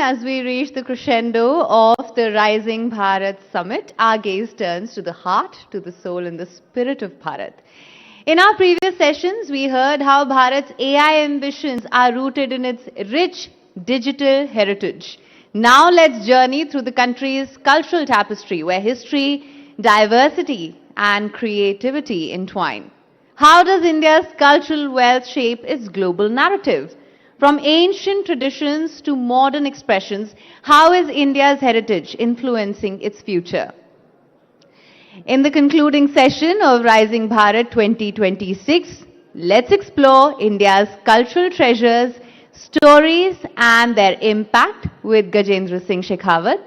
as we reach the crescendo of the Rising Bharat Summit, our gaze turns to the heart, to the soul and the spirit of Bharat. In our previous sessions, we heard how Bharat's AI ambitions are rooted in its rich digital heritage. Now let's journey through the country's cultural tapestry, where history, diversity and creativity entwine. How does India's cultural wealth shape its global narrative? From ancient traditions to modern expressions, how is India's heritage influencing its future? In the concluding session of Rising Bharat 2026, let's explore India's cultural treasures, stories and their impact with Gajendra Singh Shekhawat,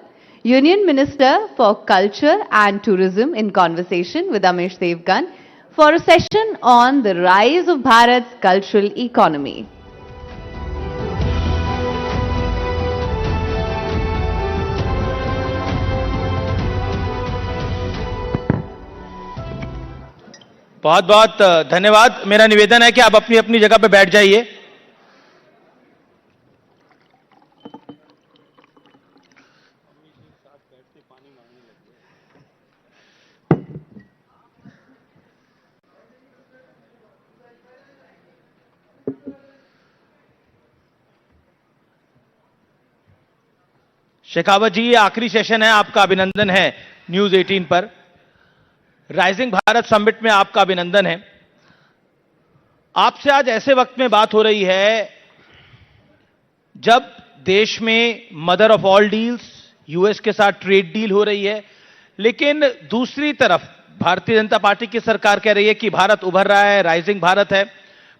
Union Minister for Culture and Tourism, in conversation with Amish Devgan for a session on the rise of Bharat's cultural economy. बहुत बहुत धन्यवाद। मेरा निवेदन है कि आप अपनी अपनी जगह पर बैठ जाइए। शेखावत जी, ये आखिरी सेशन है, आपका अभिनंदन है न्यूज 18 पर। राइजिंग भारत समिट में आपका अभिनंदन है। आपसे आज ऐसे वक्त में बात हो रही है जब देश में mother of all deals US के साथ ट्रेड डील हो रही है, लेकिन दूसरी तरफ भारतीय जनता पार्टी की सरकार कह रही है कि भारत उभर रहा है, राइजिंग भारत है।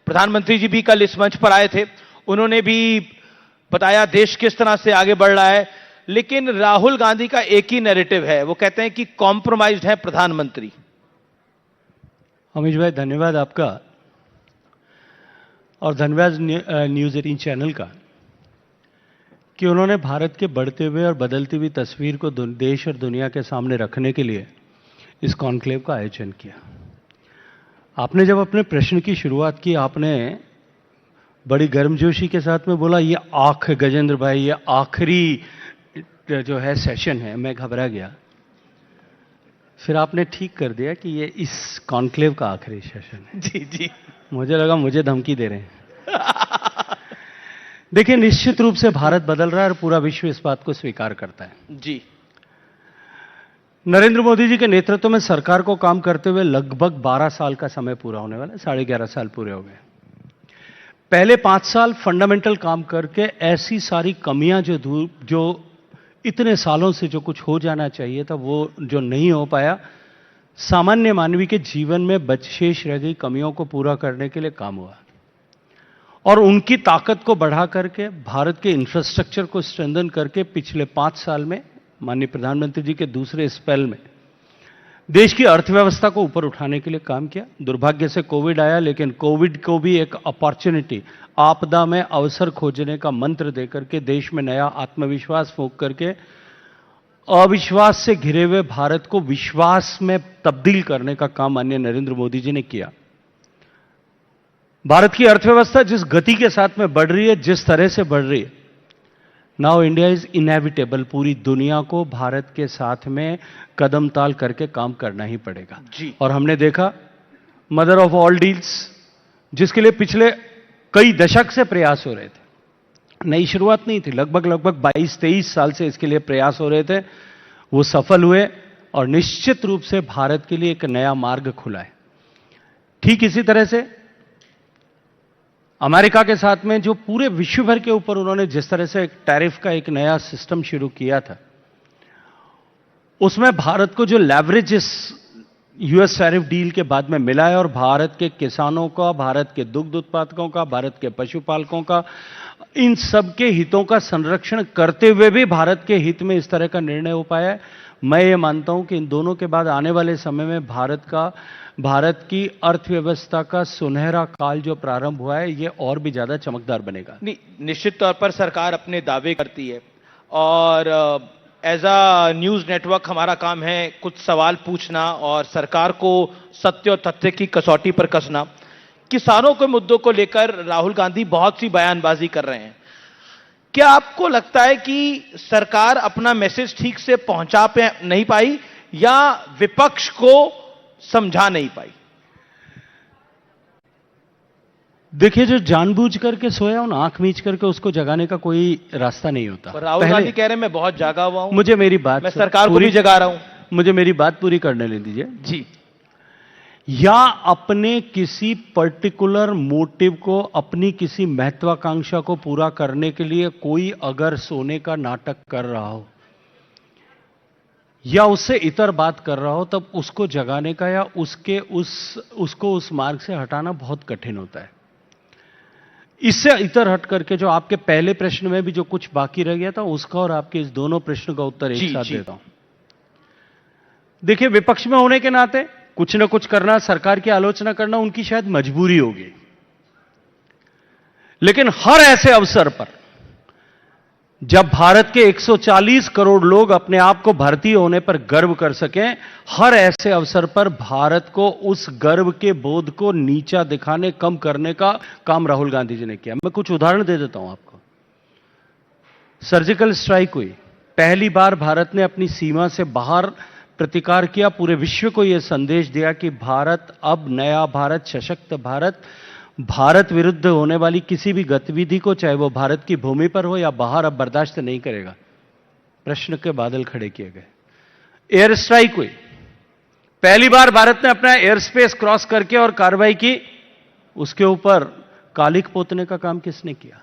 प्रधानमंत्री जी भी कल इस मंच पर आए थे, उन्होंने भी बताया देश किस तरह से आगे बढ़ रहा है। लेकिन राहुल गांधी का एक ही नैरेटिव है, वो कहते हैं कि कॉम्प्रोमाइज्ड है प्रधानमंत्री। अमीश भाई, धन्यवाद आपका और धन्यवाद न्यूज 18 चैनल का कि उन्होंने भारत के बढ़ते हुए और बदलती हुई तस्वीर को देश और दुनिया के सामने रखने के लिए इस कॉन्क्लेव का आयोजन किया। आपने जब अपने प्रश्न की शुरुआत की, आपने बड़ी गर्मजोशी के साथ में बोला ये गजेंद्र भाई, ये आखिरी जो है सेशन है। मैं घबरा गया, फिर आपने ठीक कर दिया कि ये इस कॉन्क्लेव का आखिरी सेशन है। जी जी, मुझे लगा मुझे धमकी दे रहे हैं। देखिए, निश्चित रूप से भारत बदल रहा है और पूरा विश्व इस बात को स्वीकार करता है। जी, नरेंद्र मोदी जी के नेतृत्व में सरकार को काम करते हुए लगभग 12 साल का समय पूरा होने वाला है, 11.5 साल पूरे हो गए। पहले 5 साल फंडामेंटल काम करके ऐसी सारी कमियां जो इतने सालों से जो कुछ हो जाना चाहिए था वो जो नहीं हो पाया, सामान्य मानवी के जीवन में बचशेष रह गई कमियों को पूरा करने के लिए काम हुआ और उनकी ताकत को बढ़ा करके भारत के इंफ्रास्ट्रक्चर को स्ट्रेंथन करके पिछले 5 साल में माननीय प्रधानमंत्री जी के दूसरे स्पेल में देश की अर्थव्यवस्था को ऊपर उठाने के लिए काम किया। दुर्भाग्य से कोविड आया, लेकिन कोविड को भी एक अपॉर्चुनिटी, आपदा में अवसर खोजने का मंत्र देकर के देश में नया आत्मविश्वास फूंक करके अविश्वास से घिरे हुए भारत को विश्वास में तब्दील करने का काम माननीय नरेंद्र मोदी जी ने किया। भारत की अर्थव्यवस्था जिस गति के साथ में बढ़ रही है, जिस तरह से बढ़ रही है, नाउ इंडिया इज इनएविटेबल। पूरी दुनिया को भारत के साथ में कदम ताल करके काम करना ही पड़ेगा जी। और हमने देखा मदर ऑफ ऑल डील्स, जिसके लिए पिछले कई दशक से प्रयास हो रहे थे, नई शुरुआत नहीं थी, लगभग 22-23 साल से इसके लिए प्रयास हो रहे थे, वो सफल हुए और निश्चित रूप से भारत के लिए एक नया मार्ग खुला है। ठीक इसी तरह से अमेरिका के साथ में जो पूरे विश्व भर के ऊपर उन्होंने जिस तरह से एक टैरिफ का एक नया सिस्टम शुरू किया था, उसमें भारत को जो लेवरेज इस यूएस टैरिफ डील के बाद में मिला है और भारत के किसानों का, भारत के दुग्ध उत्पादकों का, भारत के पशुपालकों का, इन सब के हितों का संरक्षण करते हुए भी भारत के हित में इस तरह का निर्णय हो पाया है। मैं ये मानता हूं कि इन दोनों के बाद आने वाले समय में भारत की अर्थव्यवस्था का सुनहरा काल जो प्रारंभ हुआ है, ये और भी ज्यादा चमकदार बनेगा। निश्चित तौर पर सरकार अपने दावे करती है और एज अ न्यूज नेटवर्क हमारा काम है कुछ सवाल पूछना और सरकार को सत्य और तथ्य की कसौटी पर कसना। किसानों के मुद्दों को लेकर राहुल गांधी बहुत सी बयानबाजी कर रहे हैं। क्या आपको लगता है कि सरकार अपना मैसेज ठीक से पहुंचा नहीं पाई या विपक्ष को समझा नहीं पाई? देखिए, जो जानबूझ करके सोया हो ना, आंख मीच करके उसको जगाने का कोई रास्ता नहीं होता। पर राहुल गांधी कह रहे हैं मैं बहुत जागा हुआ हूं। मुझे मेरी बात, मैं सरकार को भी जगा रहा हूं। मुझे मेरी बात पूरी करने ले दीजिए जी। या अपने किसी पर्टिकुलर मोटिव को, अपनी किसी महत्वाकांक्षा को पूरा करने के लिए कोई अगर सोने का नाटक कर रहा हो या उससे इतर बात कर रहा हो, तब उसको जगाने का या उसको उस मार्ग से हटाना बहुत कठिन होता है। इससे इतर हट करके जो आपके पहले प्रश्न में भी जो कुछ बाकी रह गया था, उसका और आपके इस दोनों प्रश्न का उत्तर एक साथ देता हूं। देखिए, विपक्ष में होने के नाते कुछ ना कुछ करना, सरकार की आलोचना करना उनकी शायद मजबूरी होगी, लेकिन हर ऐसे अवसर पर जब भारत के 140 करोड़ लोग अपने आप को भारतीय होने पर गर्व कर सकें, हर ऐसे अवसर पर भारत को उस गर्व के बोध को नीचा दिखाने, कम करने का काम राहुल गांधी जी ने किया। मैं कुछ उदाहरण दे देता हूं आपको। सर्जिकल स्ट्राइक हुई, पहली बार भारत ने अपनी सीमा से बाहर प्रतिकार किया, पूरे विश्व को यह संदेश दिया कि भारत अब नया भारत, सशक्त भारत, भारत विरुद्ध होने वाली किसी भी गतिविधि को, चाहे वो भारत की भूमि पर हो या बाहर, अब बर्दाश्त नहीं करेगा। प्रश्न के बादल खड़े किए गए। एयर स्ट्राइक हुई, पहली बार भारत ने अपना एयर स्पेस क्रॉस करके और कार्रवाई की, उसके ऊपर कालिक पोतने का काम किसने किया?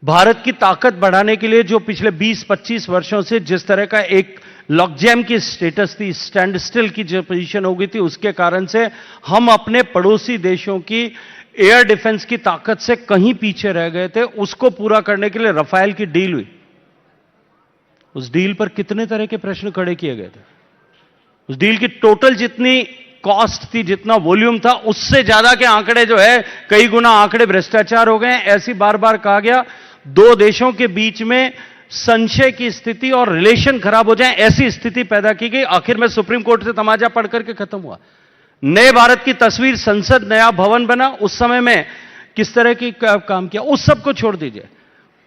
भारत की ताकत बढ़ाने के लिए जो पिछले 20-25 वर्षों से जिस तरह का एक लॉकजैम की स्टेटस थी, स्टैंड स्टिल की जो पोजीशन हो गई थी, उसके कारण से हम अपने पड़ोसी देशों की एयर डिफेंस की ताकत से कहीं पीछे रह गए थे। उसको पूरा करने के लिए रफाल की डील हुई। उस डील पर कितने तरह के प्रश्न खड़े किए गए थे? उस डील की टोटल जितनी कॉस्ट थी, जितना वॉल्यूम था, उससे ज्यादा के आंकड़े जो है, कई गुना आंकड़े भ्रष्टाचार हो गए। ऐसी बार बार कहा गया, दो देशों के बीच में संशय की स्थिति और रिलेशन खराब हो जाए, ऐसी स्थिति पैदा की गई। आखिर में सुप्रीम कोर्ट से तमाचा पढ़ करके खत्म हुआ। नए भारत की तस्वीर, संसद, नया भवन बना। उस समय में किस तरह की काम किया, उस सब को छोड़ दीजिए।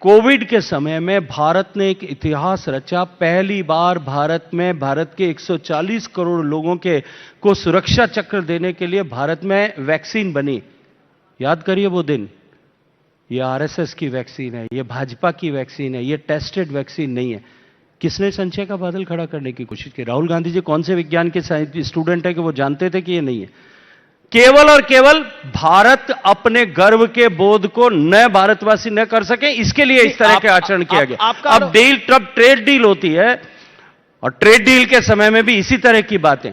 कोविड के समय में भारत ने एक इतिहास रचा। पहली बार भारत में, भारत के 140 करोड़ लोगों को सुरक्षा चक्र देने के लिए भारत में वैक्सीन बनी। याद करिए वो दिन। ये आरएसएस की वैक्सीन है, ये भाजपा की वैक्सीन है, ये टेस्टेड वैक्सीन नहीं है। किसने संशय का बादल खड़ा करने की कोशिश की? राहुल गांधी जी कौन से विज्ञान के स्टूडेंट है कि वो जानते थे कि ये नहीं है? केवल और केवल भारत अपने गर्व के बोध को नए भारतवासी न कर सके, इसके लिए इस तरह के आचरण किया गया। अब ट्रेड डील होती है, और ट्रेड डील के समय में भी इसी तरह की बातें,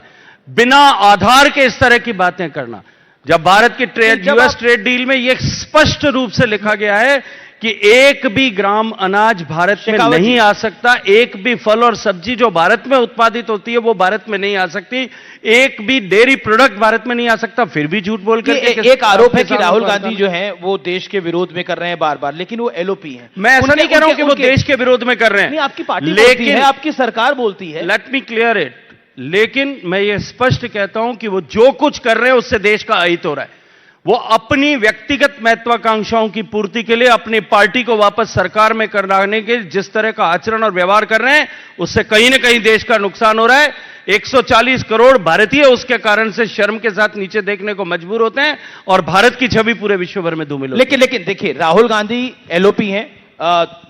बिना आधार के इस तरह की बातें करना। जब भारत की यूएस ट्रेड डील में यह स्पष्ट रूप से लिखा गया है कि एक भी ग्राम अनाज भारत में नहीं आ सकता, एक भी फल और सब्जी जो भारत में उत्पादित होती है वो भारत में नहीं आ सकती, एक भी डेयरी प्रोडक्ट भारत में नहीं आ सकता, फिर भी झूठ बोल कर एक आरोप है कि राहुल गांधी जो है वो देश के विरोध में कर रहे हैं बार बार, लेकिन वो एलओपी है। मैं ऐसा नहीं कह रहा हूं कि वो देश के विरोध में कर रहे हैं। नहीं, आपकी पार्टी बोलती है, आपकी सरकार बोलती है। Let me clear it. लेकिन मैं ये स्पष्ट कहता हूं कि वो जो कुछ कर रहे हैं उससे देश का अहित हो रहा है। वो अपनी व्यक्तिगत महत्वाकांक्षाओं की पूर्ति के लिए अपनी पार्टी को वापस सरकार में कराने के जिस तरह का आचरण और व्यवहार कर रहे हैं, उससे कहीं ना कहीं देश का नुकसान हो रहा है। 140 करोड़ भारतीय उसके कारण से शर्म के साथ नीचे देखने को मजबूर होते हैं और भारत की छवि पूरे विश्व भर में धूमिल होती है। लेकिन देखिए, राहुल गांधी एलओपी हैं,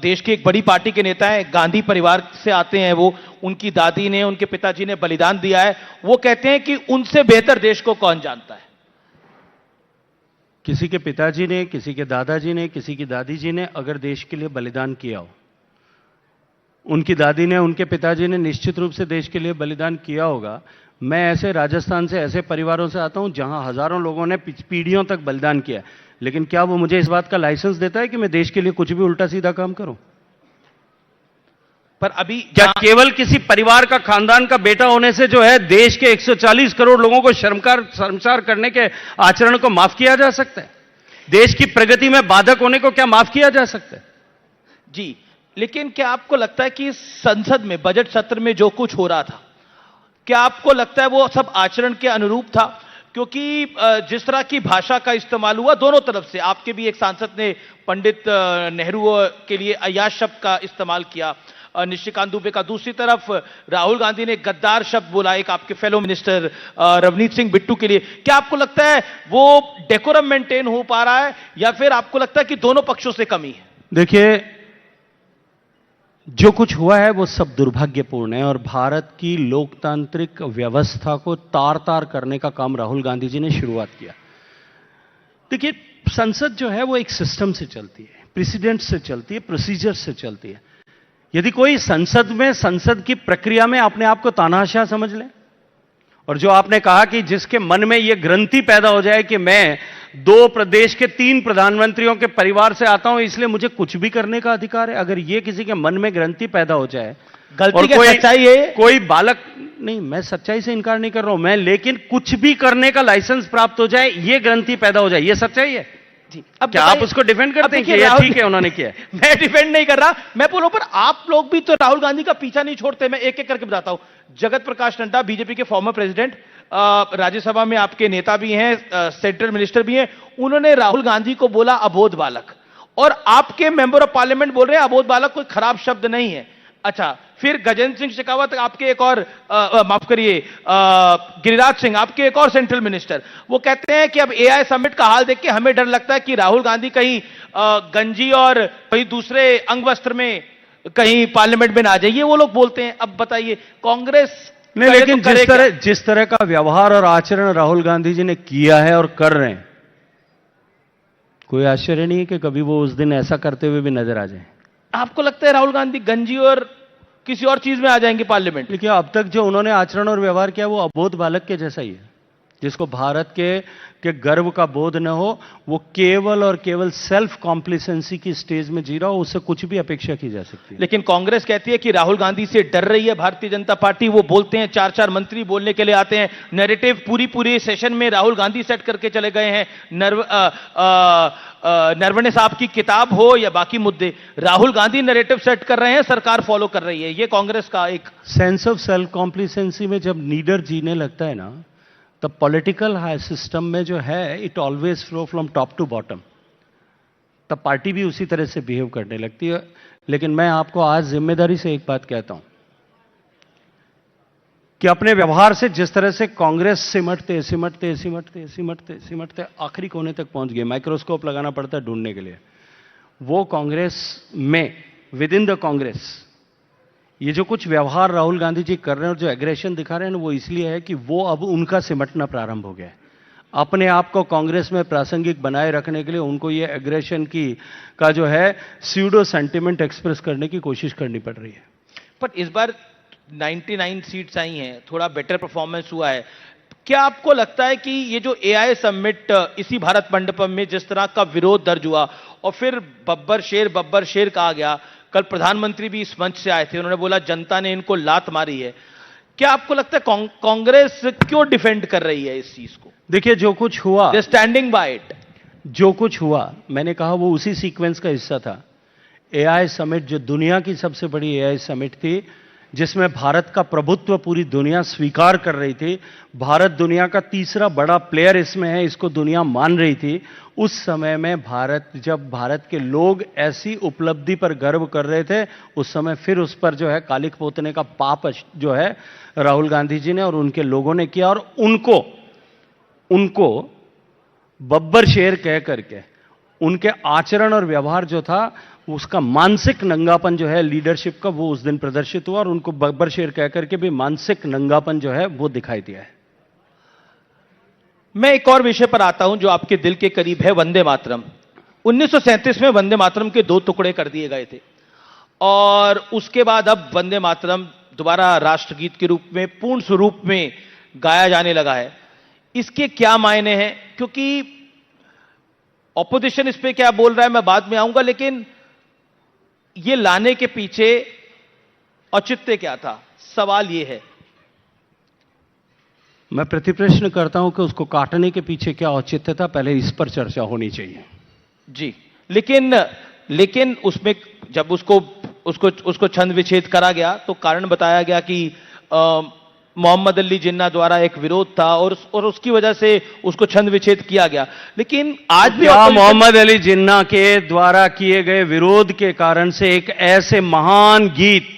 देश की एक बड़ी पार्टी के नेता है, गांधी परिवार से आते हैं वो, उनकी दादी ने, उनके पिताजी ने बलिदान दिया है। वो कहते हैं कि उनसे बेहतर देश को कौन जानता है। किसी के पिताजी ने, किसी के दादाजी ने, किसी की दादी जी ने अगर देश के लिए बलिदान किया हो, उनकी दादी ने, उनके पिताजी ने निश्चित रूप से देश के लिए बलिदान किया होगा। मैं ऐसे राजस्थान से, ऐसे परिवारों से आता हूं जहां हजारों लोगों ने पीढ़ियों तक बलिदान किया, लेकिन क्या वो मुझे इस बात का लाइसेंस देता है कि मैं देश के लिए कुछ भी उल्टा सीधा काम करूं? पर अभी क्या केवल किसी परिवार का, खानदान का बेटा होने से जो है देश के 140 करोड़ लोगों को शर्मसार करने के आचरण को माफ किया जा सकता है? देश की प्रगति में बाधक होने को क्या माफ किया जा सकता है? जी, लेकिन क्या आपको लगता है कि संसद में, बजट सत्र में जो कुछ हो रहा था, क्या आपको लगता है वो सब आचरण के अनुरूप था? क्योंकि जिस तरह की भाषा का इस्तेमाल हुआ दोनों तरफ से, आपके भी एक सांसद ने पंडित नेहरू के लिए अय्याश शब्द का इस्तेमाल किया, निशिकांत दुबे का, दूसरी तरफ राहुल गांधी ने गद्दार शब्द बोला एक आपके फेलो मिनिस्टर रवनीत सिंह बिट्टू के लिए। क्या आपको लगता है वो डेकोरम मेंटेन हो पा रहा है या फिर आपको लगता है कि दोनों पक्षों से कमी है? देखिए, जो कुछ हुआ है वो सब दुर्भाग्यपूर्ण है और भारत की लोकतांत्रिक व्यवस्था को तार तार करने का काम राहुल गांधी जी ने शुरुआत किया। देखिए, संसद जो है वो एक सिस्टम से चलती है, प्रेसिडेंट से चलती है, प्रोसीजर से चलती है। यदि कोई संसद की प्रक्रिया में अपने आप को तानाशाह समझ ले, और जो आपने कहा कि जिसके मन में यह ग्रंथि पैदा हो जाए कि मैं 2 प्रदेश के 3 प्रधानमंत्रियों के परिवार से आता हूं इसलिए मुझे कुछ भी करने का अधिकार है, अगर यह किसी के मन में ग्रंथि पैदा हो जाए, गलती क्या सच्चाई है? कोई बालक नहीं, मैं सच्चाई से इनकार नहीं कर रहा हूं मैं, लेकिन कुछ भी करने का लाइसेंस प्राप्त हो जाए, यह ग्रंथि पैदा हो जाए, यह सच्चाई है जी। अब क्या आप उसको डिफेंड करते हैं कि ये ठीक है उन्होंने किया? मैं डिफेंड नहीं कर रहा, मैं बोलूं पर आप लोग भी तो राहुल गांधी का पीछा नहीं छोड़ते। मैं एक एक करके बताता हूं। जगत प्रकाश नड्डा, बीजेपी के फॉर्मर प्रेसिडेंट, राज्यसभा में आपके नेता भी हैं, सेंट्रल मिनिस्टर भी हैं, उन्होंने राहुल गांधी को बोला अबोध बालक, और आपके मेंबर ऑफ पार्लियामेंट बोल रहे हैं अबोध बालक कोई खराब शब्द नहीं है। अच्छा, फिर गजेंद्र सिंह शेखावत, आपके एक और माफ करिए गिरिराज सिंह, आपके एक और सेंट्रल मिनिस्टर, वो कहते हैं कि अब एआई समिट का हाल देख के हमें डर लगता है कि राहुल गांधी कहीं गंजी और कहीं दूसरे अंग वस्त्र में कहीं पार्लियामेंट में ना आ जाइए, वो लोग बोलते हैं। अब बताइए कांग्रेस नहीं, लेकिन जिस तरह का व्यवहार और आचरण राहुल गांधी जी ने किया है और कर रहे हैं, कोई आश्चर्य नहीं है कि कभी वो उस दिन ऐसा करते हुए भी नजर आ जाए। आपको लगता है राहुल गांधी गंजी और किसी और चीज में आ जाएंगे पार्लियामेंट? देखिए, अब तक जो उन्होंने आचरण और व्यवहार किया वो अबोध बालक के जैसा ही है, जिसको भारत के गर्व का बोध न हो, वो केवल और केवल सेल्फ कॉम्प्लिसेंसी की स्टेज में जी रहा हो, उससे कुछ भी अपेक्षा की जा सकती है। लेकिन कांग्रेस कहती है कि राहुल गांधी से डर रही है भारतीय जनता पार्टी। वो बोलते हैं 4-4 मंत्री बोलने के लिए आते हैं, नैरेटिव पूरी सेशन में राहुल गांधी सेट करके चले गए हैं। नरवणे साहब की किताब हो या बाकी मुद्दे, राहुल गांधी नैरेटिव सेट कर रहे हैं, सरकार फॉलो कर रही है। ये कांग्रेस का एक सेंस ऑफ सेल्फ कॉम्प्लिसेंसी में जब लीडर जीने लगता है ना, तब पॉलिटिकल हाई सिस्टम में जो है it always flow from top to bottom, तब पार्टी भी उसी तरह से बिहेव करने लगती है। लेकिन मैं आपको आज जिम्मेदारी से एक बात कहता हूं कि अपने व्यवहार से जिस तरह से कांग्रेस सिमटते आखिरी कोने तक पहुंच गए, माइक्रोस्कोप लगाना पड़ता है ढूंढने के लिए, वो कांग्रेस में विद इन द कांग्रेस ये जो कुछ व्यवहार राहुल गांधी जी कर रहे हैं और जो एग्रेशन दिखा रहे हैं वो इसलिए है कि वो अब उनका सिमटना प्रारंभ हो गया है। अपने आप को कांग्रेस में प्रासंगिक बनाए रखने के लिए उनको ये एग्रेशन का जो है स्यूडो सेंटिमेंट एक्सप्रेस करने की कोशिश करनी पड़ रही है। पर इस बार 99 सीट्स आई हैं, थोड़ा बेटर परफॉर्मेंस हुआ है। क्या आपको लगता है कि ये जो एआई समिट इसी भारत मंडपम में जिस तरह का विरोध दर्ज हुआ और फिर बब्बर शेर कहा गया, कल प्रधानमंत्री भी इस मंच से आए थे, उन्होंने बोला जनता ने इनको लात मारी है, क्या आपको लगता है कांग्रेस क्यों डिफेंड कर रही है इस चीज को? देखिए, जो कुछ हुआ, स्टैंडिंग बाय इट, जो कुछ हुआ मैंने कहा वो उसी सीक्वेंस का हिस्सा था। एआई समिट जो दुनिया की सबसे बड़ी एआई समिट थी, जिसमें भारत का प्रभुत्व पूरी दुनिया स्वीकार कर रही थी, भारत दुनिया का तीसरा बड़ा प्लेयर इसमें है, इसको दुनिया मान रही थी। उस समय में जब भारत के लोग ऐसी उपलब्धि पर गर्व कर रहे थे, उस समय फिर उस पर जो है कालिक पोतने का पाप जो है राहुल गांधी जी ने और उनके लोगों ने किया, और उनको बब्बर शेर कह करके उनके आचरण और व्यवहार जो था उसका मानसिक नंगापन जो है लीडरशिप का, वो उस दिन प्रदर्शित हुआ और उनको बब्बर शेर कह करके भी मानसिक नंगापन जो है वो दिखाई दिया है। मैं एक और विषय पर आता हूं जो आपके दिल के करीब है, वंदे मातरम। 1937 में वंदे मातरम के 2 टुकड़े कर दिए गए थे और उसके बाद अब वंदे मातरम दोबारा राष्ट्रगीत के रूप में पूर्ण स्वरूप में गाया जाने लगा है। इसके क्या मायने हैं? क्योंकि ऑपोजिशन इस पे क्या बोल रहा है मैं बाद में आऊंगा, लेकिन ये लाने के पीछे औचित्य क्या था, सवाल ये है। मैं प्रतिप्रश्न करता हूं कि उसको काटने के पीछे क्या औचित्य था, पहले इस पर चर्चा होनी चाहिए। जी, लेकिन उसमें जब उसको छंद विच्छेद करा गया तो कारण बताया गया कि मोहम्मद अली जिन्ना द्वारा एक विरोध था और उसकी वजह से उसको छंद विच्छेद किया गया। लेकिन आज भी क्या मोहम्मद अली जिन्ना के द्वारा किए गए विरोध के कारण से एक ऐसे महान गीत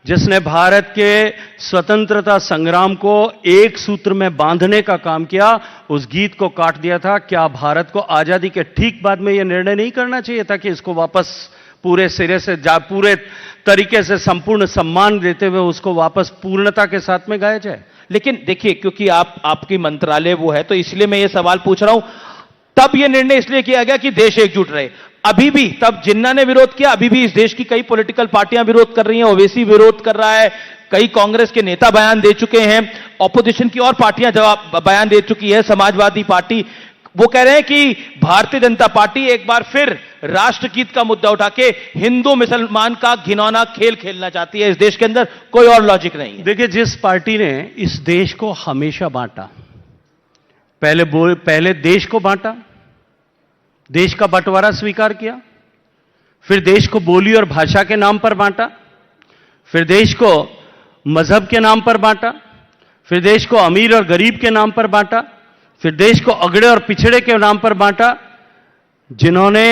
जिसने भारत के स्वतंत्रता संग्राम को एक सूत्र में बांधने का काम किया, उस गीत को काट दिया था? क्या भारत को आजादी के ठीक बाद में यह निर्णय नहीं करना चाहिए था कि इसको वापस पूरे सिरे से पूरे तरीके से संपूर्ण सम्मान देते हुए उसको वापस पूर्णता के साथ में गाया जाए? लेकिन देखिए, क्योंकि आपकी मंत्रालय वो है, तो इसलिए मैं ये सवाल पूछ रहा हूं। तब यह निर्णय इसलिए किया गया कि देश एकजुट रहे। अभी भी तब जिन्ना ने विरोध किया, अभी भी इस देश की कई पॉलिटिकल पार्टियां विरोध कर रही हैं। ओवैसी विरोध कर रहा है, कई कांग्रेस के नेता बयान दे चुके हैं, ऑपोजिशन की और पार्टियां बयान दे चुकी है। समाजवादी पार्टी वो कह रहे हैं कि भारतीय जनता पार्टी एक बार फिर राष्ट्रगीत का मुद्दा उठा के हिंदू मुसलमान का घिनौना खेल खेलना चाहती है। इस देश के अंदर कोई और लॉजिक नहीं है। देखिए, जिस पार्टी ने इस देश को हमेशा बांटा, पहले देश को बांटा, देश का बंटवारा स्वीकार किया, फिर देश को बोली और भाषा के नाम पर बांटा, फिर देश को मजहब के नाम पर बांटा, फिर देश को अमीर और गरीब के नाम पर बांटा, फिर देश को अगड़े और पिछड़े के नाम पर बांटा। जिन्होंने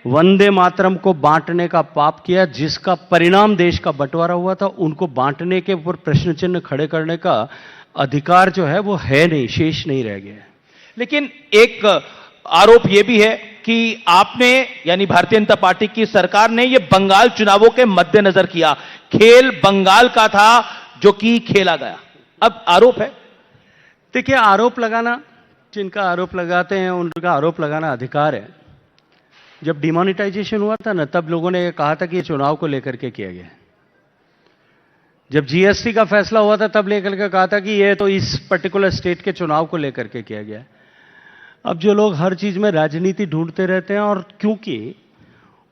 वंदे मातरम को बांटने का पाप किया, जिसका परिणाम देश का बंटवारा हुआ था, उनको बांटने के ऊपर प्रश्न चिन्ह खड़े करने का अधिकार जो है वो है नहीं, शेष नहीं रह गया। लेकिन एक आरोप यह भी है कि आपने, यानी भारतीय जनता पार्टी की सरकार ने यह बंगाल चुनावों के मद्देनजर किया। खेल बंगाल का था जो कि खेला गया। अब आरोप है। देखिए, आरोप लगाना, जिनका आरोप लगाते हैं उनका आरोप लगाना अधिकार है। जब डिमोनेटाइजेशन हुआ था ना, तब लोगों ने यह कहा था कि यह चुनाव को लेकर के किया गया। जब जीएसटी का फैसला हुआ था, तब लेकर के कहा था कि यह तो इस पर्टिकुलर स्टेट के चुनाव को लेकर के किया गया। अब जो लोग हर चीज में राजनीति ढूंढते रहते हैं, और क्योंकि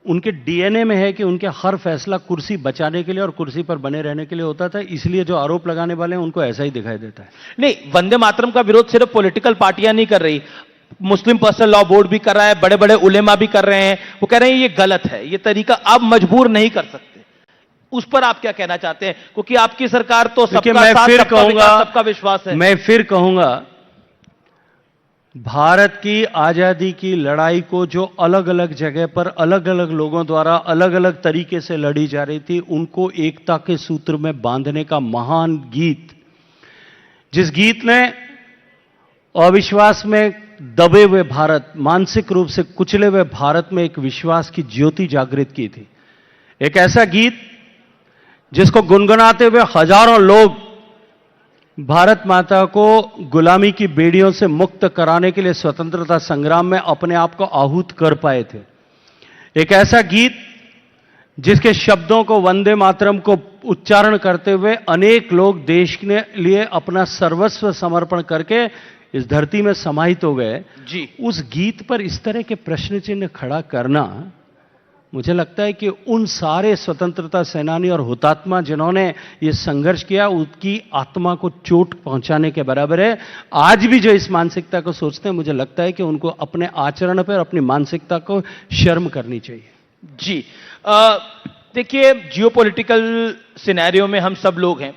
उनके डीएनए में है कि उनके हर फैसला कुर्सी बचाने के लिए और कुर्सी पर बने रहने के लिए होता था, इसलिए जो आरोप लगाने वाले हैं उनको ऐसा ही दिखाई देता है। नहीं, वंदे मातरम का विरोध सिर्फ पॉलिटिकल पार्टियां नहीं कर रही, मुस्लिम पर्सनल लॉ बोर्ड भी कर रहा है, बड़े बड़े उलेमा भी कर रहे हैं। वो कह रहे हैं ये गलत है, ये तरीका आप मजबूर नहीं कर सकते। उस पर आप क्या कहना चाहते हैं? क्योंकि आपकी सरकार तो सबका साथ, सबका विकास, सबका विश्वास है। मैं फिर कहूंगा, भारत की आजादी की लड़ाई को जो अलग अलग जगह पर अलग अलग लोगों द्वारा अलग अलग तरीके से लड़ी जा रही थी, उनको एकता के सूत्र में बांधने का महान गीत, जिस गीत ने अविश्वास में दबे हुए भारत, मानसिक रूप से कुचले हुए भारत में एक विश्वास की ज्योति जागृत की थी। एक ऐसा गीत जिसको गुनगुनाते हुए हजारों लोग भारत माता को गुलामी की बेड़ियों से मुक्त कराने के लिए स्वतंत्रता संग्राम में अपने आप को आहूत कर पाए थे। एक ऐसा गीत जिसके शब्दों को, वंदे मातरम को उच्चारण करते हुए अनेक लोग देश के लिए अपना सर्वस्व समर्पण करके इस धरती में समाहित हो गए। जी, उस गीत पर इस तरह के प्रश्न चिन्ह खड़ा करना, मुझे लगता है कि उन सारे स्वतंत्रता सेनानी और हुतात्मा जिन्होंने ये संघर्ष किया, उनकी आत्मा को चोट पहुंचाने के बराबर है। आज भी जो इस मानसिकता को सोचते हैं, मुझे लगता है कि उनको अपने आचरण पर, अपनी मानसिकता को शर्म करनी चाहिए। जी, देखिए, जियोपॉलिटिकल सिनेरियो में हम सब लोग हैं।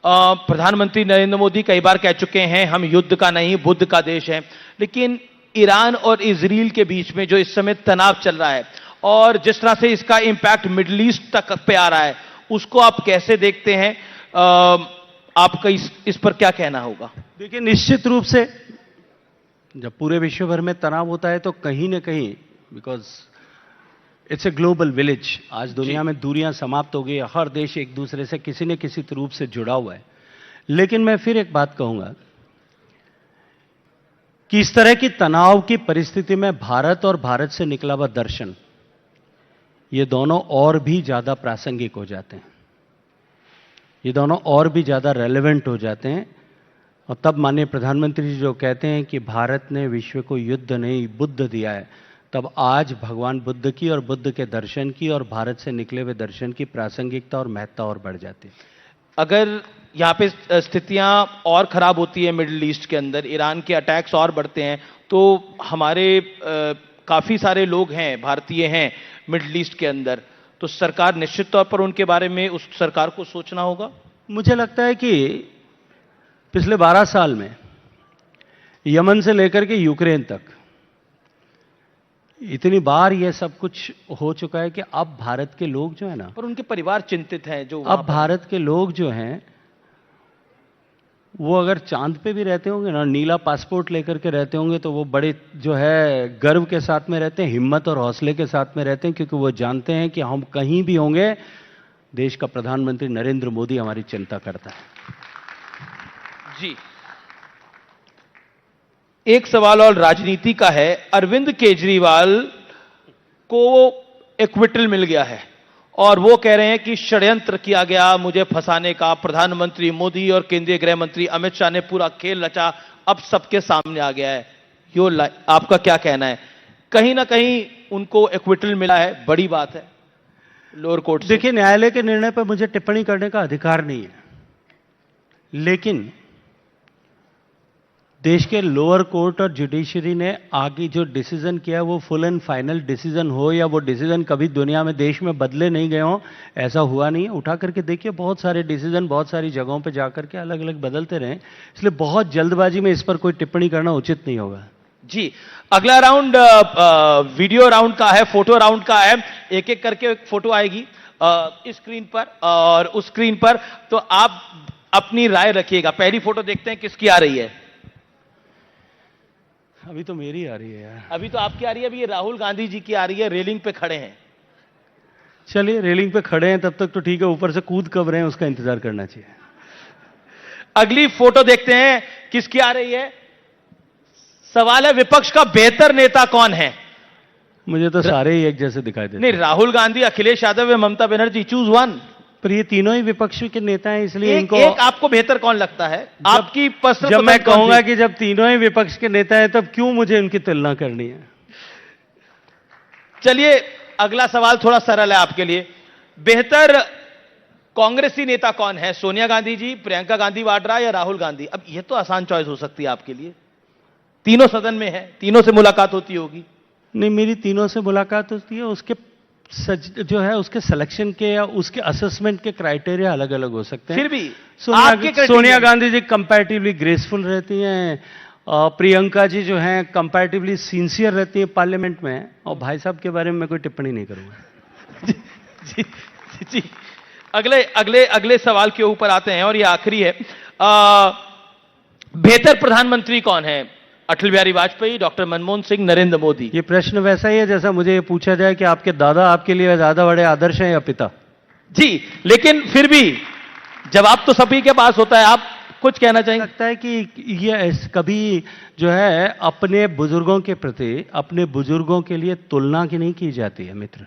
प्रधानमंत्री नरेंद्र मोदी कई बार कह चुके हैं हम युद्ध का नहीं, बुद्ध का देश है। लेकिन ईरान और इजराइल के बीच में जो इस समय तनाव चल रहा है और जिस तरह से इसका इंपैक्ट मिडिल ईस्ट तक पे आ रहा है, उसको आप कैसे देखते हैं? आपका इस पर क्या कहना होगा? देखिए, निश्चित रूप से जब पूरे विश्व भर में तनाव होता है तो कहीं ना कहीं, because it's a global village, आज दुनिया में दूरियां समाप्त हो गई, हर देश एक दूसरे से किसी न किसी रूप से जुड़ा हुआ है। लेकिन मैं फिर एक बात कहूंगा कि इस तरह की तनाव की परिस्थिति में भारत और भारत से निकला हुआ दर्शन, ये दोनों और भी ज्यादा प्रासंगिक हो जाते हैं, ये दोनों और भी ज्यादा रेलेवेंट हो जाते हैं। और तब माननीय प्रधानमंत्री जी जो कहते हैं कि भारत ने विश्व को युद्ध नहीं बुद्ध दिया है, तब आज भगवान बुद्ध की और बुद्ध के दर्शन की और भारत से निकले हुए दर्शन की प्रासंगिकता और महत्ता और बढ़ जाती है। अगर यहाँ पे स्थितियां और खराब होती है मिडिल ईस्ट के अंदर, ईरान के अटैक्स और बढ़ते हैं, तो हमारे काफी सारे लोग हैं, भारतीय हैं मिडिल ईस्ट के अंदर, तो सरकार निश्चित तौर पर उनके बारे में उस सरकार को सोचना होगा। मुझे लगता है कि पिछले 12 साल में यमन से लेकर के यूक्रेन तक इतनी बार यह सब कुछ हो चुका है कि अब भारत के लोग जो है ना, पर उनके परिवार चिंतित हैं जो अब भारत के लोग जो हैं वो अगर चांद पे भी रहते होंगे ना, नीला पासपोर्ट लेकर के रहते होंगे, तो वो बड़े जो है गर्व के साथ में रहते हैं, हिम्मत और हौसले के साथ में रहते हैं, क्योंकि वो जानते हैं कि हम कहीं भी होंगे देश का प्रधानमंत्री नरेंद्र मोदी हमारी चिंता करता है। जी, एक सवाल और राजनीति का है। अरविंद केजरीवाल को एक्विटल मिल गया है और वो कह रहे हैं कि षड्यंत्र किया गया मुझे फंसाने का। प्रधानमंत्री मोदी और केंद्रीय गृह मंत्री अमित शाह ने पूरा खेल रचा, अब सबके सामने आ गया है। यो आपका क्या कहना है? कहीं ना कहीं उनको एक्विटल मिला है, बड़ी बात है लोअर कोर्ट से। देखिए, न्यायालय के निर्णय पर मुझे टिप्पणी करने का अधिकार नहीं है, लेकिन देश के लोअर कोर्ट और जुडिशरी ने आगे जो डिसीजन किया वो फुल एंड फाइनल डिसीजन हो, या वो डिसीजन कभी दुनिया में देश में बदले नहीं गए हो, ऐसा हुआ नहीं है। उठा करके देखिए, बहुत सारे डिसीजन बहुत सारी जगहों पे जाकर के अलग अलग बदलते रहे, इसलिए बहुत जल्दबाजी में इस पर कोई टिप्पणी करना उचित नहीं होगा। जी, अगला राउंड वीडियो राउंड का है, फोटो राउंड का है। एक एक करके एक फोटो आएगी इस स्क्रीन पर और उस स्क्रीन पर, तो आप अपनी राय रखिएगा। पहली फोटो देखते हैं किसकी आ रही है। अभी तो मेरी आ रही है यार। अभी तो आपकी आ रही है। अभी ये राहुल गांधी जी की आ रही है, रेलिंग पे खड़े हैं। चलिए, रेलिंग पे खड़े हैं तब तक तो ठीक है, ऊपर से कूद कब रहे हैं उसका इंतजार करना चाहिए। अगली फोटो देखते हैं किसकी आ रही है। सवाल है विपक्ष का बेहतर नेता कौन है? मुझे तो सारे ही एक जैसे दिखाई देते। नहीं, राहुल गांधी, अखिलेश यादव या ममता बनर्जी, चूज वन। पर ये तीनों ही विपक्ष के नेता हैं, इसलिए इनको एक आपको बेहतर कौन लगता है? आपकी पर्सनल। जब मैं कहूंगा कि जब तीनों ही विपक्ष के नेता हैं तब क्यों मुझे इनकी तुलना करनी है? चलिए, अगला सवाल थोड़ा सरल है आपके लिए। बेहतर कांग्रेसी नेता कौन है? सोनिया गांधी जी, प्रियंका गांधी वाड्रा या राहुल गांधी? अब यह तो आसान चॉइस हो सकती है आपके लिए। तीनों सदन में है, तीनों से मुलाकात होती होगी। नहीं, मेरी तीनों से मुलाकात होती है, उसके जो है उसके सिलेक्शन के या उसके असेसमेंट के क्राइटेरिया अलग अलग हो सकते हैं। फिर भी सोनिया गांधी जी कंपैरेटिवली ग्रेसफुल रहती हैं, प्रियंका जी जो हैं कंपैरेटिवली सिंसियर रहती हैं पार्लियामेंट में, और भाई साहब के बारे में मैं कोई टिप्पणी नहीं करूंगा। जी, जी, जी। अगले सवाल के ऊपर आते हैं और ये आखिरी है। बेहतर प्रधानमंत्री कौन है? अटल बिहारी वाजपेयी, डॉक्टर मनमोहन सिंह, नरेंद्र मोदी? ये प्रश्न वैसा ही है जैसा मुझे ये पूछा जाए कि आपके दादा आपके लिए ज्यादा बड़े आदर्श हैं या पिता। जी, लेकिन फिर भी जवाब तो सभी के पास होता है। आप कुछ कहना चाहेंगे? लगता है कि ये कभी जो है अपने बुजुर्गों के प्रति, अपने बुजुर्गों के लिए तुलना की नहीं की जाती है मित्र,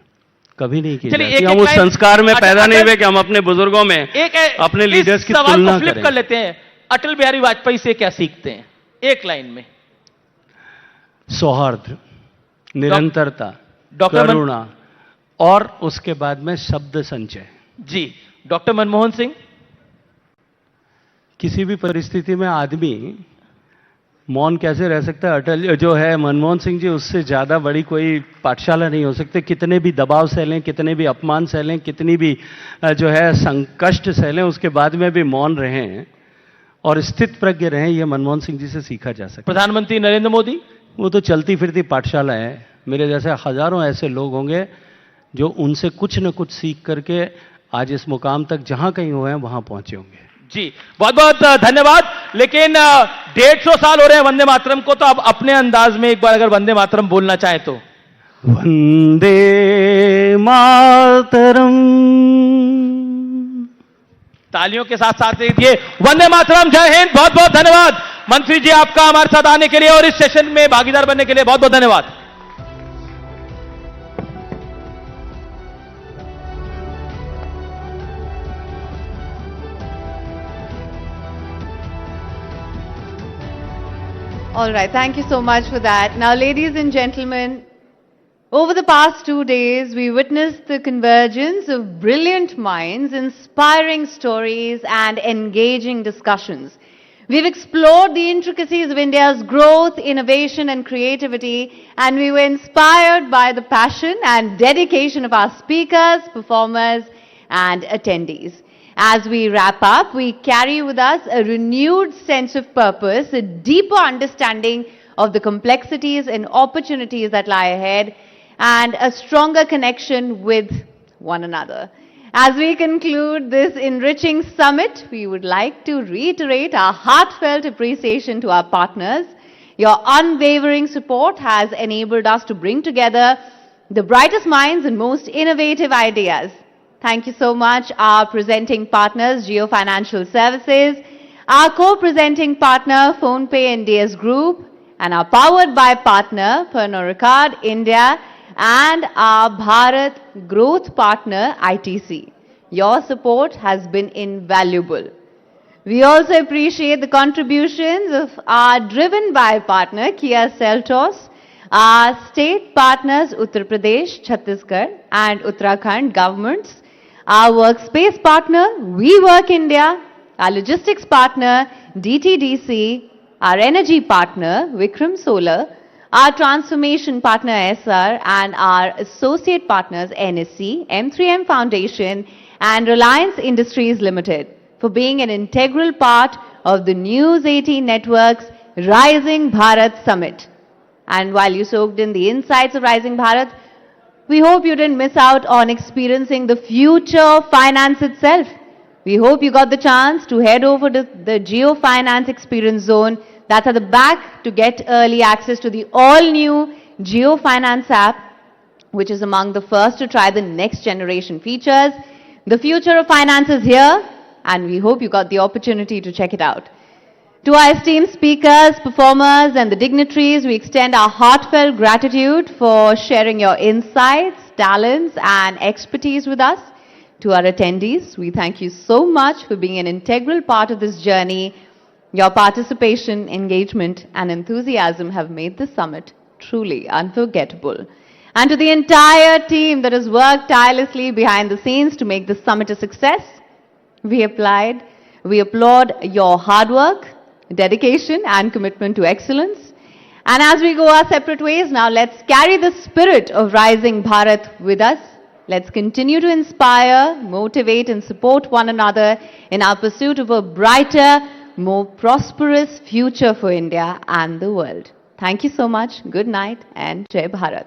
कभी नहीं की जाती। हम उस संस्कार में पैदा नहीं हुए कि हम अपने बुजुर्गों में अपने लीडर्स की तुलना फ्लिप कर लेते हैं। अटल बिहारी वाजपेयी से क्या सीखते हैं एक लाइन में? सौहार्द, निरंतरता, करुणा और उसके बाद में शब्द संचय। जी। डॉक्टर मनमोहन सिंह? किसी भी परिस्थिति में आदमी मौन कैसे रह सकता है, अटल जो है मनमोहन सिंह जी उससे ज्यादा बड़ी कोई पाठशाला नहीं हो सकती। कितने भी दबाव सहलें, कितने भी अपमान सहलें, कितनी भी जो है संकष्ट सहलें, उसके बाद में भी मौन रहें और स्थित प्रज्ञ रहें, यह मनमोहन सिंह जी से सीखा जा सकता है। प्रधानमंत्री नरेंद्र मोदी? वो तो चलती फिरती पाठशाला है। मेरे जैसे हजारों ऐसे लोग होंगे जो उनसे कुछ न कुछ सीख करके आज इस मुकाम तक जहां कहीं हुए हैं वहां पहुंचे होंगे। जी, बहुत बहुत धन्यवाद। लेकिन 150 साल हो रहे हैं वंदे मातरम को, तो अब अपने अंदाज में एक बार अगर वंदे मातरम बोलना चाहें तो। वंदे मातरम। तालियों के साथ साथ ये वंदे मातरम। जय हिंद। बहुत बहुत धन्यवाद मंत्री जी आपका हमारे साथ आने के लिए और इस सेशन में भागीदार बनने के लिए बहुत बहुत धन्यवाद। All right, thank you so much for that. Now, ladies and gentlemen, over the past 2 days, we witnessed the convergence of brilliant minds, inspiring stories, and engaging discussions. We've explored the intricacies of India's growth, innovation, and creativity, and we were inspired by the passion and dedication of our speakers, performers, and attendees. As we wrap up, we carry with us a renewed sense of purpose, a deeper understanding of the complexities and opportunities that lie ahead, and a stronger connection with one another. As we conclude this enriching summit, we would like to reiterate our heartfelt appreciation to our partners. Your unwavering support has enabled us to bring together the brightest minds and most innovative ideas. Thank you so much, our presenting partners, Jio Financial Services, our co-presenting partner, PhonePe and DS Group, and our powered by partner, Pernod Ricard India, and our Bharat Growth partner, ITC. Your support has been invaluable. We also appreciate the contributions of our driven by partner, Kia Seltos, our state partners, Uttar Pradesh, Chhattisgarh, and Uttarakhand governments, our workspace partner, WeWork India, our logistics partner, DTDC, our energy partner, Vikram Solar, our transformation partner, SR, and our associate partners, NSC, M3M Foundation, and Reliance Industries Limited, for being an integral part of the News 18 Network's Rising Bharat Summit. And while you soaked in the insights of Rising Bharat, we hope you didn't miss out on experiencing the future of finance itself. We hope you got the chance to head over to the Jio Finance Experience Zone that's at the back to get early access to the all-new Jio Finance app, which is among the first to try the next generation features. The future of finance is here, and we hope you got the opportunity to check it out. To our esteemed speakers, performers, and the dignitaries, we extend our heartfelt gratitude for sharing your insights, talents, and expertise with us. To our attendees, we thank you so much for being an integral part of this journey. Your participation, engagement, and enthusiasm have made this summit truly unforgettable. And to the entire team that has worked tirelessly behind the scenes to make this summit a success, we applaud your hard work, dedication, and commitment to excellence. And as we go our separate ways, now let's carry the spirit of Rising Bharat with us. Let's continue to inspire, motivate, and support one another in our pursuit of a brighter, more prosperous future for India and the world. Thank you so much. Good night and Jai Bharat.